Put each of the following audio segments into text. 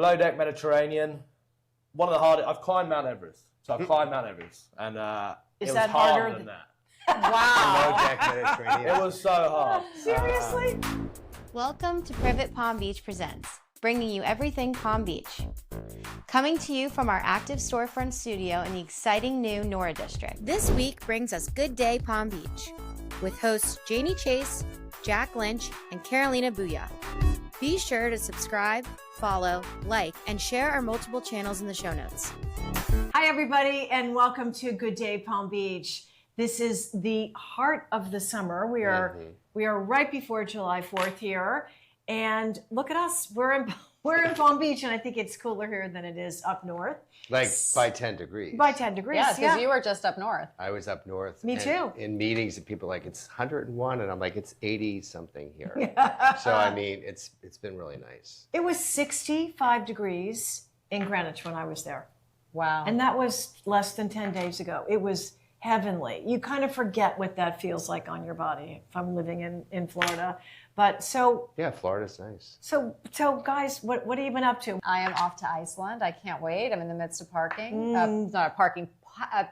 Below deck Mediterranean. One of the hardest. I've climbed Mount Everest. So I've climbed Mount Everest. And it was harder than that. Wow. Below deck Mediterranean. It was so hard. Seriously? Welcome to Privet Palm Beach Presents, bringing you everything Palm Beach. Coming to you from our active storefront studio in the exciting new Nora District. This week brings us Good Day Palm Beach, with hosts Jayne Chase, Jack Lynch, and Carolina Booyah. Be sure to subscribe, follow, like, and share our multiple channels in the show notes. Hi, everybody, and welcome to Good Day Palm Beach. This is the heart of the summer. We are right before July 4th here, and look at us. We're in Palm Beach, and I think it's cooler here than it is up north. Like by 10 degrees. By 10 degrees, yeah. Because you were just up north. I was up north. Me too. In meetings, and people are like, it's 101, and I'm like, it's 80 something here. Yeah. So I mean, it's been really nice. It was 65 degrees in Greenwich when I was there. Wow. And that was less than 10 days ago. It was heavenly. You kind of forget what that feels like on your body if I'm living in Florida. But so... Yeah, Florida's nice. So guys, what have you been up to? I am off to Iceland. I can't wait. I'm in the midst of parking. Not parking,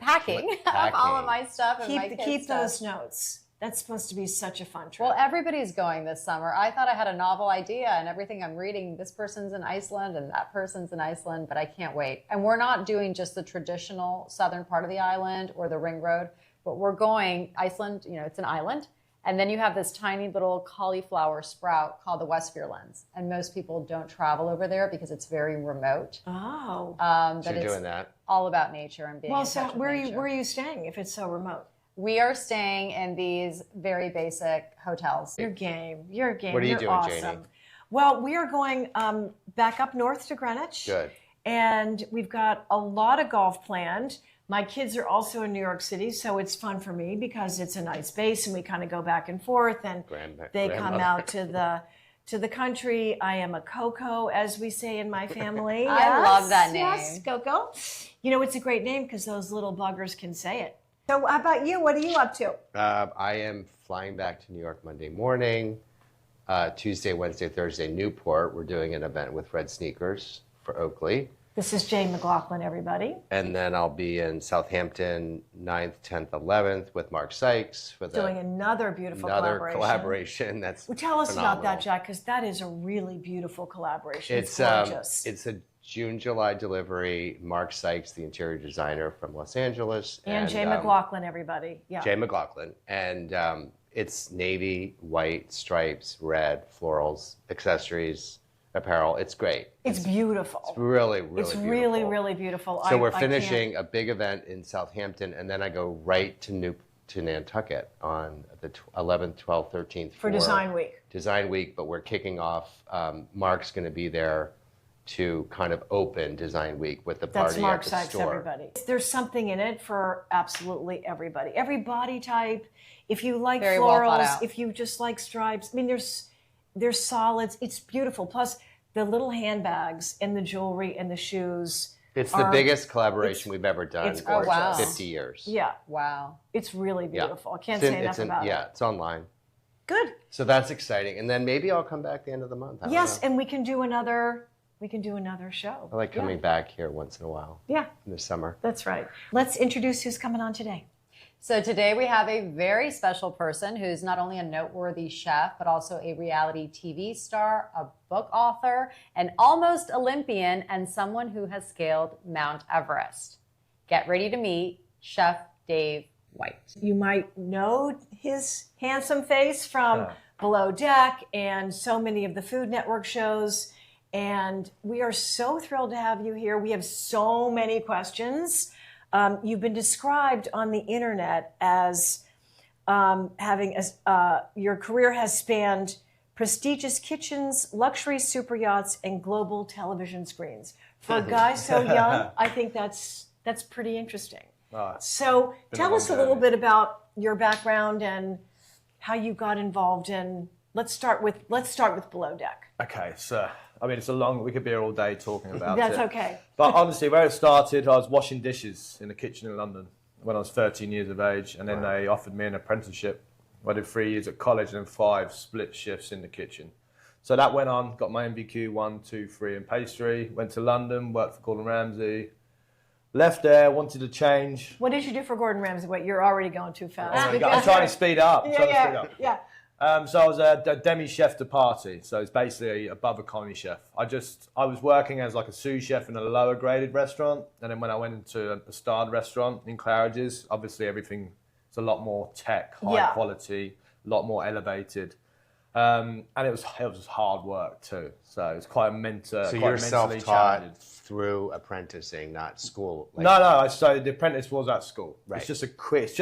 packing up all of my stuff and my kids' Keep stuff. those notes. That's supposed to be such a fun trip. Well, everybody's going this summer. I thought I had a novel idea, and everything I'm reading, this person's in Iceland and that person's in Iceland, but I can't wait. And we're not doing just the traditional southern part of the island or the ring road, but we're going Iceland, it's an island. And then you have this tiny little cauliflower sprout called the Westfjords. And most people don't travel over there because it's very remote. Oh. So you're doing that? All about nature and being in touch with nature. Where are you staying if it's so remote? We are staying in these very basic hotels. You're game. What are you You're doing, awesome. Jayne? Well, we are going back up north to Greenwich. Good. And we've got a lot of golf planned. My kids are also in New York City, so it's fun for me because it's a nice base and we kind of go back and forth and they come out to the country. I am a Coco, as we say in my family. I love that name. Yes, Coco. It's a great name because those little buggers can say it. So how about you? What are you up to? I am flying back to New York Monday morning. Tuesday, Wednesday, Thursday, Newport. We're doing an event with Red Sneakers for Oakley. This is Jayne McLaughlin, everybody. And then I'll be in Southampton 9th, 10th, 11th with Mark Sykes for doing another beautiful collaboration. That's tell us phenomenal. about that, Jack, because that is a really beautiful collaboration. It's gorgeous. It's a June, July delivery. Mark Sykes, the interior designer from Los Angeles. And Jayne McLaughlin, everybody. Yeah. Jayne McLaughlin. And it's navy, white, stripes, red, florals, accessories, apparel. It's great. It's beautiful. It's really, really beautiful. It's really, really beautiful. So we're finishing a big event in Southampton, and then I go right to Nantucket on the 11th, 12th, 13th. For Design Week. Design Week, but we're kicking off. Mark's going to be there to kind of open Design Week with the party That's Mark at the Sykes, store. everybody. There's something in it for absolutely everybody. Every body type. If you like Very well thought florals, out. if you just like stripes. I mean, there's solids. It's beautiful. Plus, the little handbags and the jewelry and the shoes. It's the biggest collaboration we've ever done it's for gorgeous. 50 years. Yeah. Wow. It's really beautiful. I can't It's say enough about it. Yeah, it's online. Good. So that's exciting. And then maybe I'll come back the end of the month. I don't Yes, know. and we can do another show. I like coming back here once in a while. Yeah. In the summer. That's right. Let's introduce who's coming on today. So today we have a very special person who's not only a noteworthy chef, but also a reality TV star, a book author, an almost Olympian, and someone who has scaled Mount Everest. Get ready to meet Chef Dave White. You might know his handsome face from Below Deck and so many of the Food Network shows. And we are so thrilled to have you here. We have so many questions. You've been described on the internet as your career has spanned prestigious kitchens, luxury super yachts, and global television screens. For a guy so young, I think that's pretty interesting. So tell us a little bit about your background and how you got involved in. Let's start with Below Deck. Okay, so it's we could be here all day talking about it. That's okay. But honestly, where it started, I was washing dishes in the kitchen in London when I was 13 years of age, and then they offered me an apprenticeship. I did 3 years at college and then 5 split shifts in the kitchen. So that went on, got my MVQ 1, 2, 3 in pastry, went to London, worked for Gordon Ramsay, left there, wanted to change. What did you do for Gordon Ramsay? Wait, you're already going too fast. I'm trying to speed up. Yeah. So I was a demi chef de partie. So it's basically above economy chef. I was working as like a sous chef in a lower graded restaurant. And then when I went into a starred restaurant in Claridge's, obviously everything is a lot more tech, high quality, a lot more elevated. And it was hard work too. So it's quite So you're self-taught through apprenticing, not school. No. So the apprentice was at school. Right. It's just a quiz.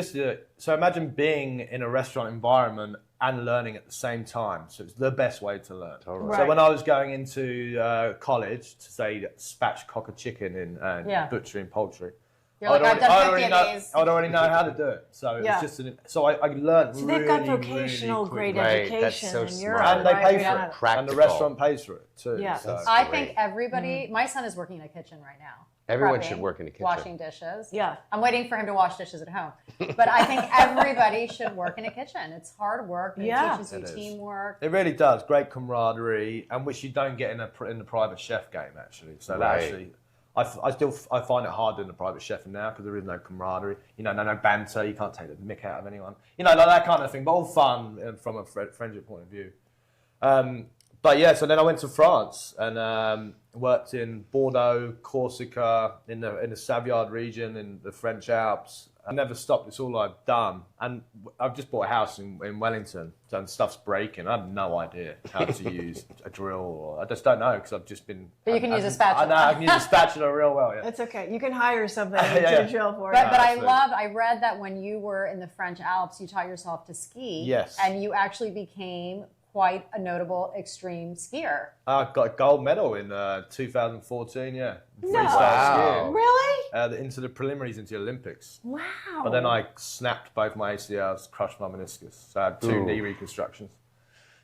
So imagine being in a restaurant environment and learning at the same time. So it's the best way to learn. Totally. Right. So when I was going into college to say spatchcock a chicken in butchery and poultry, You're like, I've done 50 of these. I'd already know how to do it. So it was just I learned So really, they've got vocational really grade Right, education that's so in smart. Europe. and they right? pay We for don't it. have- Practical. And the restaurant pays for it too. Yeah. So. I Great. think everybody, my son is working in a kitchen right now. Everyone prepping, should work in a kitchen. Washing dishes. Yeah. I'm waiting for him to wash dishes at home. But I think everybody should work in a kitchen. It's hard work. And Yeah. It teaches you teamwork. It really does. Great camaraderie, and which you don't get in the private chef game actually. So that actually, I find it hard doing the private chef now because there is no camaraderie. You know, no banter. You can't take the mick out of anyone. You know, like that kind of thing. But all fun from a friendship point of view. But yeah, so then I went to France and worked in Bordeaux, Corsica, in the Savoyard region, in the French Alps. I never stopped. It's all I've done. And I've just bought a house in Wellington, so stuff's breaking. I have no idea how to use a drill, or I just don't know because I've just been. But you can use a spatula. I know I can use a spatula real well. Yeah. It's okay. You can hire somebody to drill for you. But I read that when you were in the French Alps, you taught yourself to ski. Yes. And you actually became quite a notable extreme skier. I got a gold medal in 2014, yeah. No. Wow. Really? Into the preliminaries into the Olympics. Wow. But then I snapped both my ACLs, crushed my meniscus. So I had 2 knee reconstructions.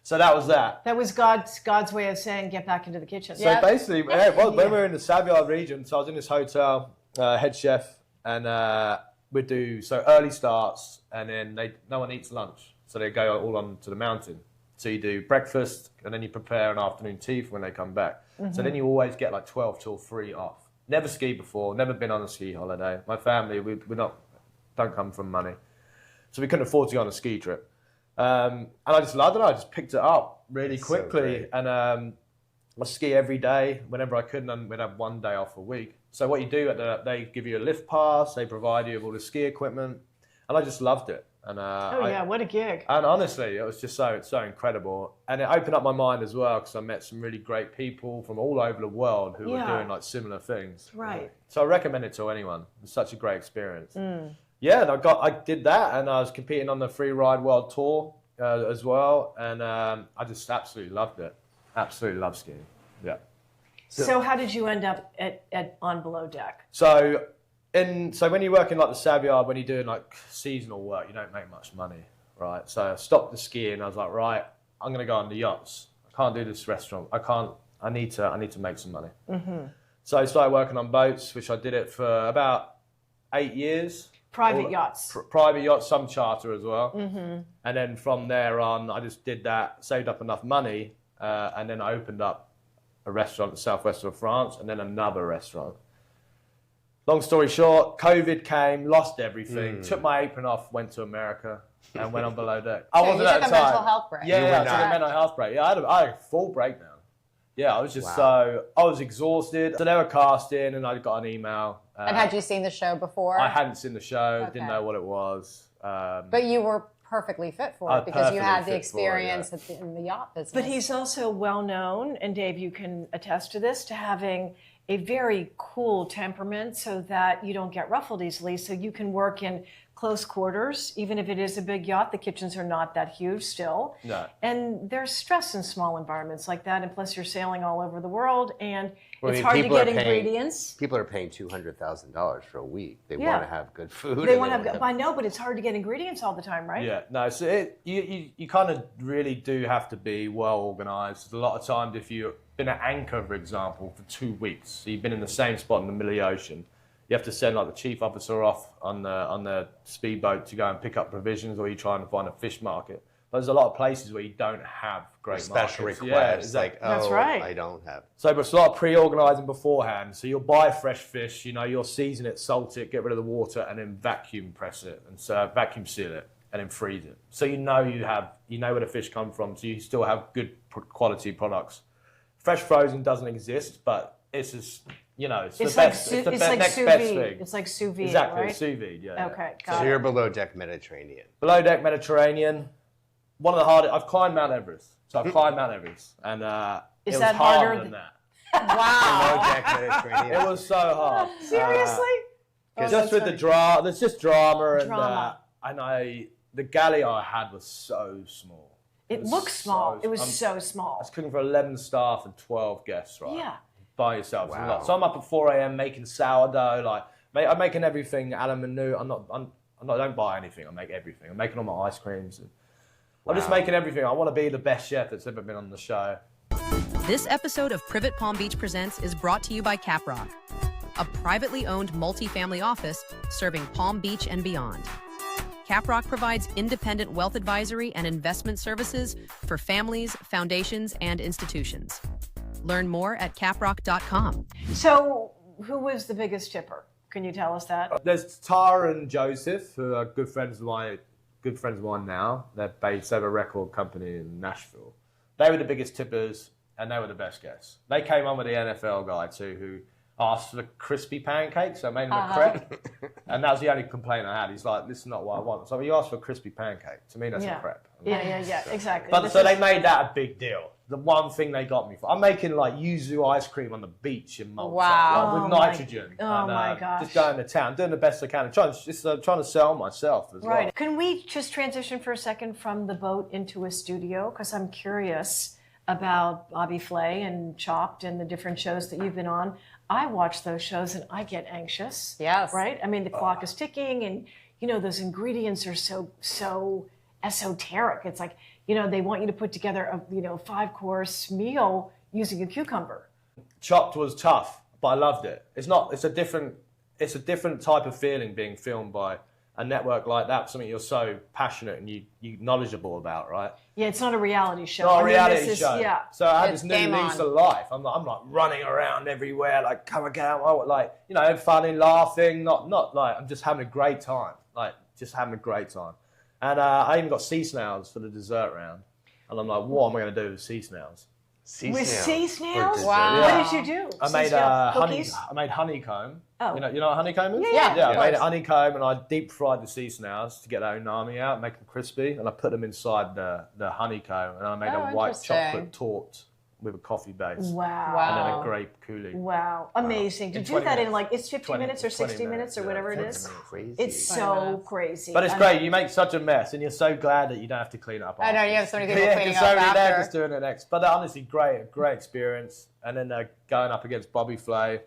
So that was that. That was God's way of saying get back into the kitchen. So basically, when we were in the Savoyard region, so I was in this hotel, head chef, and we'd do early starts, and then no one eats lunch. So they go all on to the mountain. So you do breakfast, and then you prepare an afternoon tea for when they come back. Mm-hmm. So then you always get like 12 till 3 off. Never skied before, never been on a ski holiday. My family, don't come from money. So we couldn't afford to go on a ski trip. And I just loved it. I just picked it up really quickly. And I ski every day whenever I could, and then we'd have 1 day off a week. So what you do, they give you a lift pass, they provide you with all the ski equipment, and I just loved it. And what a gig. And honestly, it was just so incredible. And it opened up my mind as well because I met some really great people from all over the world who were doing like similar things. Right. So I recommend it to anyone. It's such a great experience. Yeah, and I did that, and I was competing on the Free Ride World Tour as well, and I just absolutely loved it. Absolutely love skiing. Yeah. So how did you end up on Below Deck? So when you work in like the Savoyard, when you're doing like seasonal work, you don't make much money, right? So I stopped the skiing. I was like, right, I'm going to go on the yachts. I can't do this restaurant. I need to make some money. Mm-hmm. So I started working on boats, which I did it for about 8 years. Private yachts. Private yachts, some charter as well. Mm-hmm. And then from there on, I just did that, saved up enough money, and then I opened up a restaurant in the southwest of France, and then another restaurant. Long story short, COVID came, lost everything, took my apron off, went to America, and went on Below Deck. I wasn't at the time. You took a mental health break. Yeah, I took a mental health break. Yeah, I had a full breakdown. Yeah, I was just I was exhausted. So they were casting, and I got an email. And had you seen the show before? I hadn't seen the show, didn't know what it was. But you were perfectly fit for it because you had the experience in the yacht business. But he's also well known, and Dave, you can attest to this, to having a very cool temperament so that you don't get ruffled easily. So you can work in close quarters, even if it is a big yacht. The kitchens are not that huge still. No. And there's stress in small environments like that. And plus you're sailing all over the world, and it's mean, hard to people get are paying- Ingredients. People are paying $200,000 for a week. They want to have good food. They want to have, I know, but it's hard to get ingredients all the time, right? Yeah, no, so you kind of really do have to be well organised. A lot of times if you've been at anchor, for example, for 2 weeks, so you've been in the same spot in the middle of the ocean, you have to send like the chief officer off on the speedboat to go and pick up provisions, or you're trying to find a fish market. But there's a lot of places where you don't have great special markets. requests. Yeah, Like, That's oh, right. I don't have. So it's a lot of pre-organising beforehand. So you'll buy fresh fish, you'll season it, salt it, get rid of the water, and then vacuum press it, and so vacuum seal it, and then freeze it. So you know where the fish come from, so you still have good quality products. Fresh frozen doesn't exist, but it's just, it's the best. It's the next sous best vide. thing. It's like sous vide, Exactly, right? sous vide, yeah. Okay, So got you're it. below deck Mediterranean. Below deck Mediterranean. One of the hardest. I've climbed Mount Everest, so I've climbed Mount Everest, and Is it was that harder harder than that. Wow. Below deck Mediterranean. It was so hard. Seriously? Just with the drama, there's just drama, Drama. and the galley I had was so small. It was looks small. It was I'm- so I small. was cooking for 11 staff and 12 guests, right? Yeah. By yourself. It's a Wow. lot. So I'm up at 4 a.m. making sourdough. I'm making everything a la menu. I don't buy anything. I make everything. I'm making all my ice creams. I'm just Wow. making everything. I want to be the best chef that's ever been on the show. This episode of Privet Palm Beach Presents is brought to you by Caprock, a privately owned multifamily office serving Palm Beach and beyond. Caprock provides independent wealth advisory and investment services for families, foundations, and institutions. Learn more at caprock.com. So, who was the biggest tipper? Can you tell us that? There's Tara and Joseph, who are good friends of mine now. They have a record company in Nashville. They were the biggest tippers, and they were the best guests. They came on with the NFL guy too, who asked for the crispy pancakes. So I made him a crepe, and that was the only complaint I had. He's like, "This is not what I want." So you asked for a crispy pancake. To me, that's a crepe. Yeah, exactly. But so they made that a big deal. The one thing they got me for, I'm making like yuzu ice cream on the beach in Malta, Wow. with nitrogen. my gosh. Just going to town, doing the best I can, and trying to sell myself as well. Right. Can we just transition for a second from the boat into a studio? Because I'm curious about Bobby Flay and Chopped and the different shows that you've been on. I watch those shows and I get anxious. Yes. Right? I mean, the clock is ticking and, those ingredients are so esoteric. It's like, they want you to put together a, 5-course meal using a cucumber. Chopped was tough, but I loved it. It's a different type of feeling being filmed by a network like that, something you're so passionate and you knowledgeable about, right? Yeah, it's not a reality show. Not a I mean, reality this is- show. Yeah. So I had It's this new game lease on. of life. I'm like running around everywhere, like come again, funny, laughing, not like I'm just having a great time, And I even got sea snails for the dessert round, and I'm like, what am I going to do with sea snails? With sea snails? dessert. Wow. What did you do? I Sea made snail cookies? I made honeycomb. Oh. You know what honeycomb is? Yeah. Yeah, I made honeycomb and I deep fried the sea snails to get that umami out, make them crispy, and I put them inside the honeycomb, and I made a white interesting. chocolate torte with a coffee base. Wow. And then Wow. a grape coulis. Wow. Amazing. To In do 20 that in minutes. like, it's 50 20 minutes or 20 60 minutes or yeah, whatever it 20 is. minutes. Crazy. It's 20 so minutes. crazy. But it's great. You make such a mess, and you're so glad that you don't have to clean it up. I know, you have afterwards. so many people Yeah, cleaning there's up so many there after. just doing it next. But honestly, great experience. And then going up against Bobby Flay,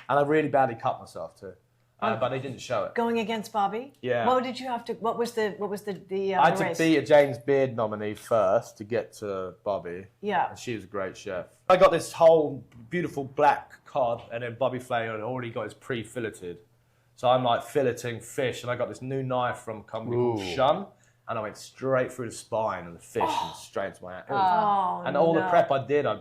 and I really badly cut myself too, but they didn't show it. Going against Bobby? Yeah. What did you have to, what was the I had the to race? beat a James Beard nominee first to get to Bobby. Yeah. And she was a great chef. I got this whole beautiful black cod, and then Bobby Flay had already got his pre-filleted. So I'm like filleting fish, and I got this new knife from a company called Ooh. Shun, and I went straight through the spine of the fish and straight into my hand. Oh, And all the no. prep I did, I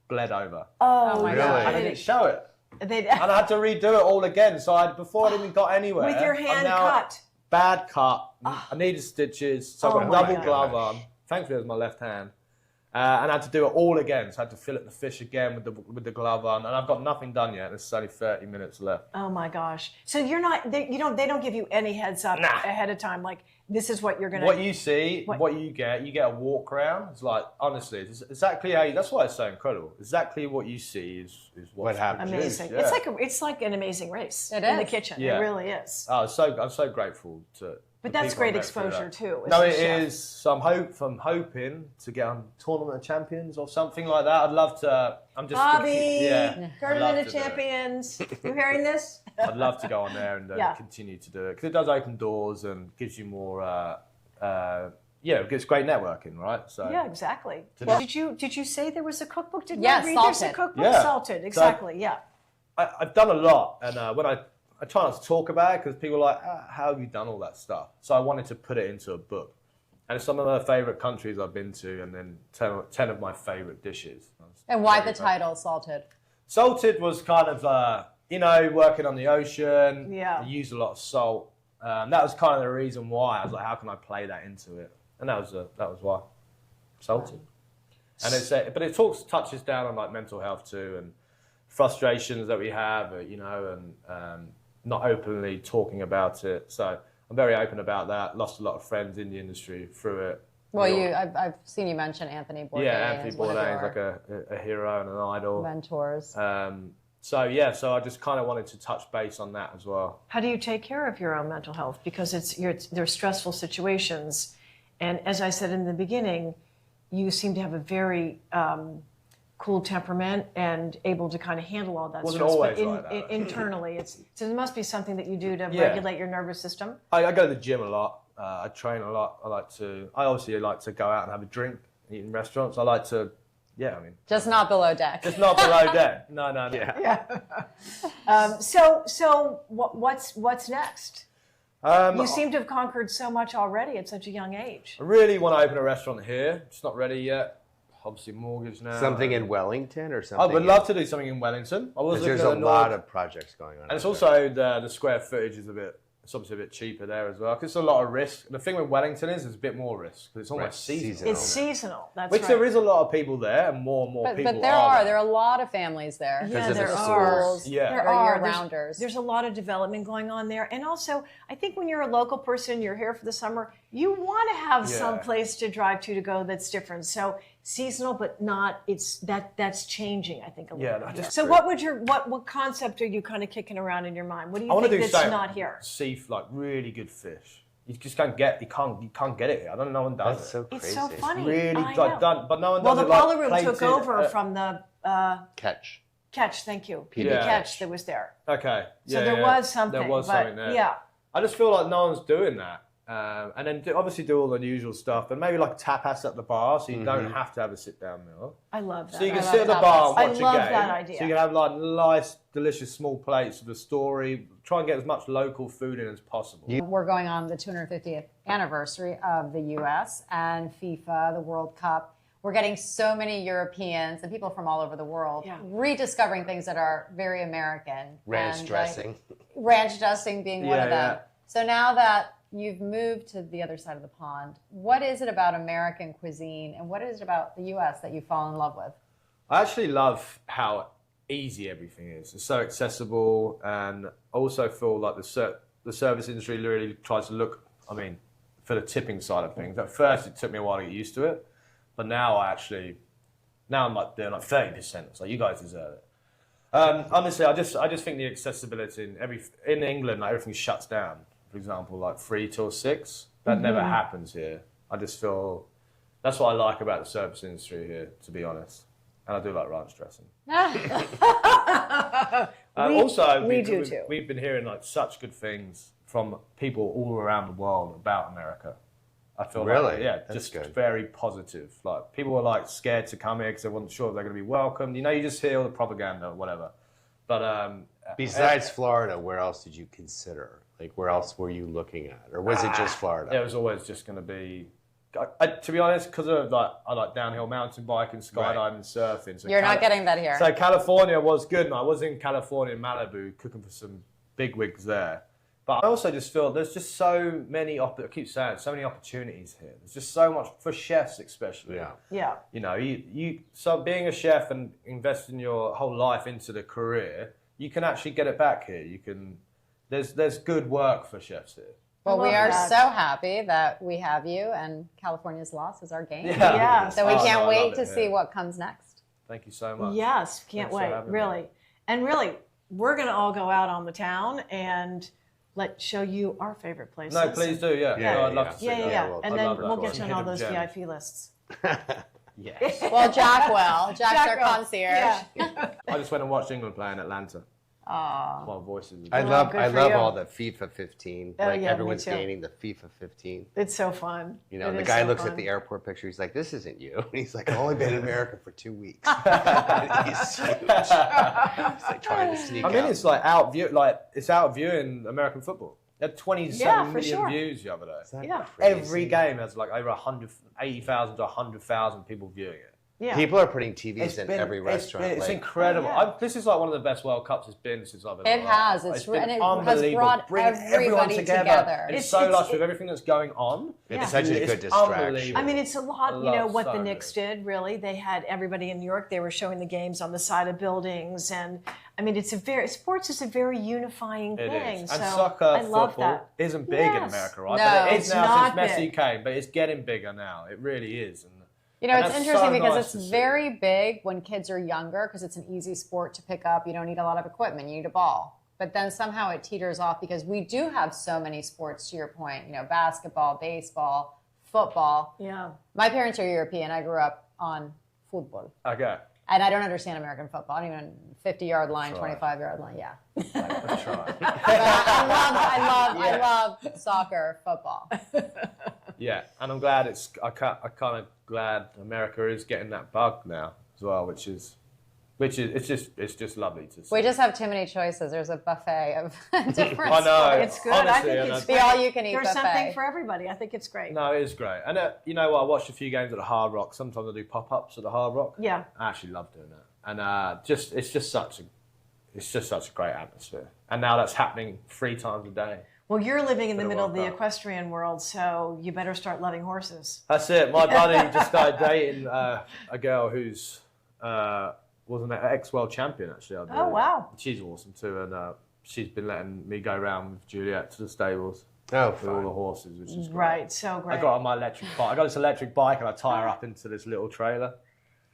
bled over. Oh, my And God. I didn't show it. They, And I had to redo it all again. So before I even got anywhere. with your I'm hand now cut. Bad cut. I needed stitches. So Oh I got my a double gosh. glove on. Thankfully, it was my left hand. And I had to do it all again. So I had to fillet the fish again with the glove on. And I've got nothing done yet. There's only 30 minutes left. Oh my gosh. So you're not, they don't give you any heads up Nah. ahead of time. Like, this is what you're going to What you see, what you get a walk around. It's like, honestly, it's exactly how that's why it's so incredible. Exactly what you see is What happens. Amazing. Yeah. It's like an amazing race It in the is. kitchen. Yeah. It really is. I'm so grateful to. But the that's people I great met through exposure that. too. as No, a it chef. is. So I'm hoping to get on Tournament of Champions or something like that. I'd love to. I'm just Bobby, yeah. I'd love Tournament to of do it. Champions. You hearing this? I'd love to go on there and Yeah. continue to do it because it does open doors and gives you more. It gives great networking, right? So Yeah, exactly. To Well, do- did you say there was a cookbook? Did Yes, I read there's a Salted. cookbook? Yeah. Salted, So- exactly. Yeah. I've done a lot, and when I try not to talk about it because people are like, how have you done all that stuff? So I wanted to put it into a book. And some of my favourite countries I've been to, and then 10 of my favourite dishes. And why the title, Salted? Salted was kind of, you know, working on the ocean. Yeah. I used a lot of salt. That was kind of the reason why. I was like, how can I play that into it? And that was why. Salted. And but it touches down on like mental health too, and frustrations that we have, you know, and not openly talking about it. So I'm very open about that. Lost a lot of friends in the industry through it. Well, I've seen you mention Anthony Bourdain. Yeah, Anthony Bourdain is like a hero and an idol. Mentors. So I just kind of wanted to touch base on that as well. How do you take care of your own mental health? Because they're stressful situations, and as I said in the beginning, you seem to have a very cool temperament and able to kind of handle all that Wasn't stress. always but like that. Internally, so there must be something that you do to regulate your nervous system. I go to the gym a lot. I train a lot. I obviously like to go out and have a drink, eat in restaurants. I like to, just not below deck. Just not below deck. No. Yeah. So what's next? You seem to have conquered so much already at such a young age. I really want to open a restaurant here. It's not ready yet. Obviously mortgage now. Something in Wellington or something? I would love to do something in Wellington. There's a lot of projects going on. And it's also the square footage is it's obviously a bit cheaper there as well, because it's a lot of risk. The thing with Wellington is there's a bit more risk, because it's almost seasonal. It's seasonal, that's Which right. there is a lot of people there, and more people But there are a lot of families there. Yeah, there the are. schools. Yeah. There Or are. year-rounders. There's a lot of development going on there. And also, I think when you're a local person, you're here for the summer, you want to have some place to drive to go that's different. So seasonal, but not, that's changing, I think, a little bit. that's So great. what concept are you kind of kicking around in your mind? What do I you want to think do that's something not here? like really good fish. You just can't get it here. I don't know, no one does That's it. so crazy. It's so funny. Really I know. done, but no one Well, does the it like Polo Room took plated, over from the Catch. Catch, thank you. PB Yeah. Catch that was there. Okay. So there was something. There was but something there. Yeah. I just feel like no one's doing that. And then obviously do all the usual stuff, but maybe like tapas at the bar, so you don't have to have a sit-down meal. I love that. So you can I sit at the love bar and tapas. watch I love a game. that idea. So you can have like nice, delicious small plates of the story. Try and get as much local food in as possible. We're going on the 250th anniversary of the U.S. and FIFA, the World Cup. We're getting so many Europeans and people from all over the world rediscovering things that are very American. Ranch dressing. Ranch dressing being one of them. Yeah. So now that you've moved to the other side of the pond, what is it about American cuisine and what is it about the U.S. that you fall in love with? I actually love how easy everything is. It's so accessible, and I also feel like the service industry really tries to look, for the tipping side of things. At first, it took me a while to get used to it, but now I'm like doing like 30%. So you guys deserve it. Honestly, I just think the accessibility in England, like, everything shuts down. For example, like 3 till 6, that never happens here. I just feel that's what I like about the service industry here, to be honest. And I do like ranch dressing. We've been hearing like such good things from people all around the world about America. I feel Really? like, That's just good. very positive. Like people were like scared to come here because they weren't sure if they're going to be welcomed. You just hear all the propaganda or whatever. But Besides Florida, where else did you consider? Like, where else were you looking at? Or was it just Florida? it was always just going to be. To be honest, because of I like downhill mountain biking, skydiving, surfing. So You're not getting that here. So California was good, and I was in California, Malibu, cooking for some big wigs there. But I also just feel there's just so many. I keep saying so many opportunities here. There's just so much for chefs, especially. Yeah. Yeah. So being a chef and investing your whole life into the career, you can actually get it back here. You can. There's good work for chefs here. Well, we love are that. so happy that we have you, and California's loss is our game. Yeah. So we Oh, can't no, I wait love to it, see yeah. what comes next. Thank you so much. Yes, can't Thanks for wait, having me. really. And really, we're going to all go out on the town and show you our favorite places. No, please do. Yeah. Yeah, No, I'd love yeah. to see Yeah, yeah, that. yeah. well, And I'd then love that we'll one. get you on all Hidden those gem. VIP lists. Yes. Well, Jack will. Jack's our will. concierge. Yeah. I just went and watched England play in Atlanta. Aw. My voices. I Well, love good I for love you. all the FIFA 15. Oh, Like yeah, me everyone's too. gaining the FIFA 15. It's so fun. You know, It the is guy so looks fun. at the airport picture. He's like, "This isn't you." And he's like, "I've only been in America for 2 weeks." He's huge. He's like trying to sneak out. It's like out view. Like it's out view in American football. had 27 Yeah, for million sure. views the other day. Yeah. Every game has like over 80,000 to 100,000 people viewing it. Yeah. People are putting TVs in every restaurant. It's like- incredible. Oh, yeah. This is like one of the best World Cups it's been since I've been It alive. has. It's been and it has unbelievable. brought Bringing everyone everybody together. It's so lush with everything that's going on. It's Yeah. such a It's good distraction. unbelievable. I mean, it's a lot, I you know, love what the so Knicks good. did, really. They had everybody in New York, they were showing the games on the side of buildings. And I mean, sports is a very unifying It thing. is. So And soccer, I love football that. isn't big in Yes. America, right? No, but it it's is now not since Messi big. came, but it's getting bigger now. It really is. You know, And it's that's interesting so because nice to it's see. very big when kids are younger because it's an easy sport to pick up. You don't need a lot of equipment. You need a ball. But then somehow it teeters off because we do have so many sports, to your point, you know, basketball, baseball, football. Yeah. My parents are European. I grew up on football. Okay. And I don't understand American football. I don't even 50-yard line, Try. 25-yard line. Yeah. Let's try. But I love soccer, football. Yeah, and I'm glad I kind of glad America is getting that bug now as well, which is it's just lovely to see. We just have too many choices. There's a buffet of different I know. sports. It's good. Honestly, I think and it's The great. all-you-can-eat There's buffet. something for everybody. I think it's great. No, it is great. And you know what? I watched a few games at the Hard Rock. Sometimes I do pop-ups at the Hard Rock. Yeah. I actually love doing that. And it's just such a great atmosphere. And now that's happening 3 times a day. Well, you're living in the For the middle of World the Cup. equestrian world, so you better start loving horses. That's it. My buddy just started dating a girl who's was an ex-world champion, actually. I believe. Oh, wow. She's awesome too, and she's been letting me go around with Juliet to the stables Oh, with all the fun. horses, which is great. Right, so great. I got on my electric bike. I got this electric bike, and I tie her up into this little trailer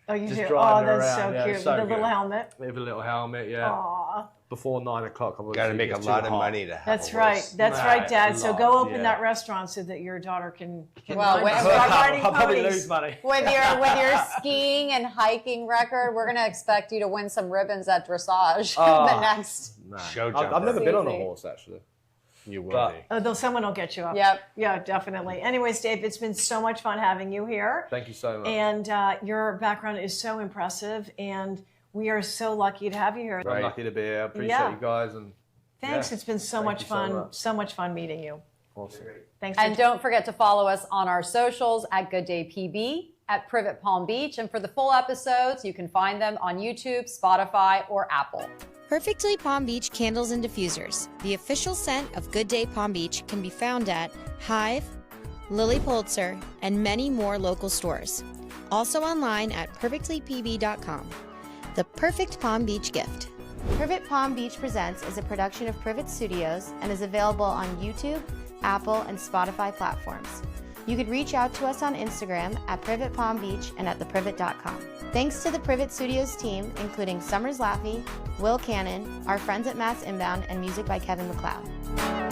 Oh, you just do? driving Oh, her that's around. so Yeah, cute. it's so With a little good. helmet. with a little helmet. Yeah. Aw. Before 9 o'clock, I Got to make a lot of money to have That's a right. horse. That's Nah, right, Dad. it's So a go lot, open yeah. that restaurant so that your daughter can Well, run- wait, start riding I'll probably ponies. lose money. With your skiing and hiking record, we're going to expect you to win some ribbons at dressage the next. Nah. Show I've jumper. never been on a Easy. horse, actually. You will But- be. Oh, though someone will get you up. Yep. Yeah, definitely. Anyways, Dave, it's been so much fun having you here. Thank you so much. And your background is so impressive, and we are so lucky to have you here. I'm lucky to be here. I appreciate Yeah. you guys. And Thanks. yeah, It's been so thank much you so fun. much. So much fun meeting you. Awesome. Thanks. And don't forget to follow us on our socials at Good Day PB, at Privet Palm Beach. And for the full episodes, you can find them on YouTube, Spotify, or Apple. Perfectly Palm Beach Candles and Diffusers, the official scent of Good Day Palm Beach, can be found at Hive, Lily Pulitzer, and many more local stores. Also online at perfectlypb.com. The perfect Palm Beach gift. Privet Palm Beach Presents is a production of Privet Studios and is available on YouTube, Apple, and Spotify platforms. You could reach out to us on Instagram at Privet Palm Beach and at theprivet.com. Thanks to the Privet Studios team, including Summers Laffey, Will Cannon, our friends at Mass Inbound, and music by Kevin MacLeod.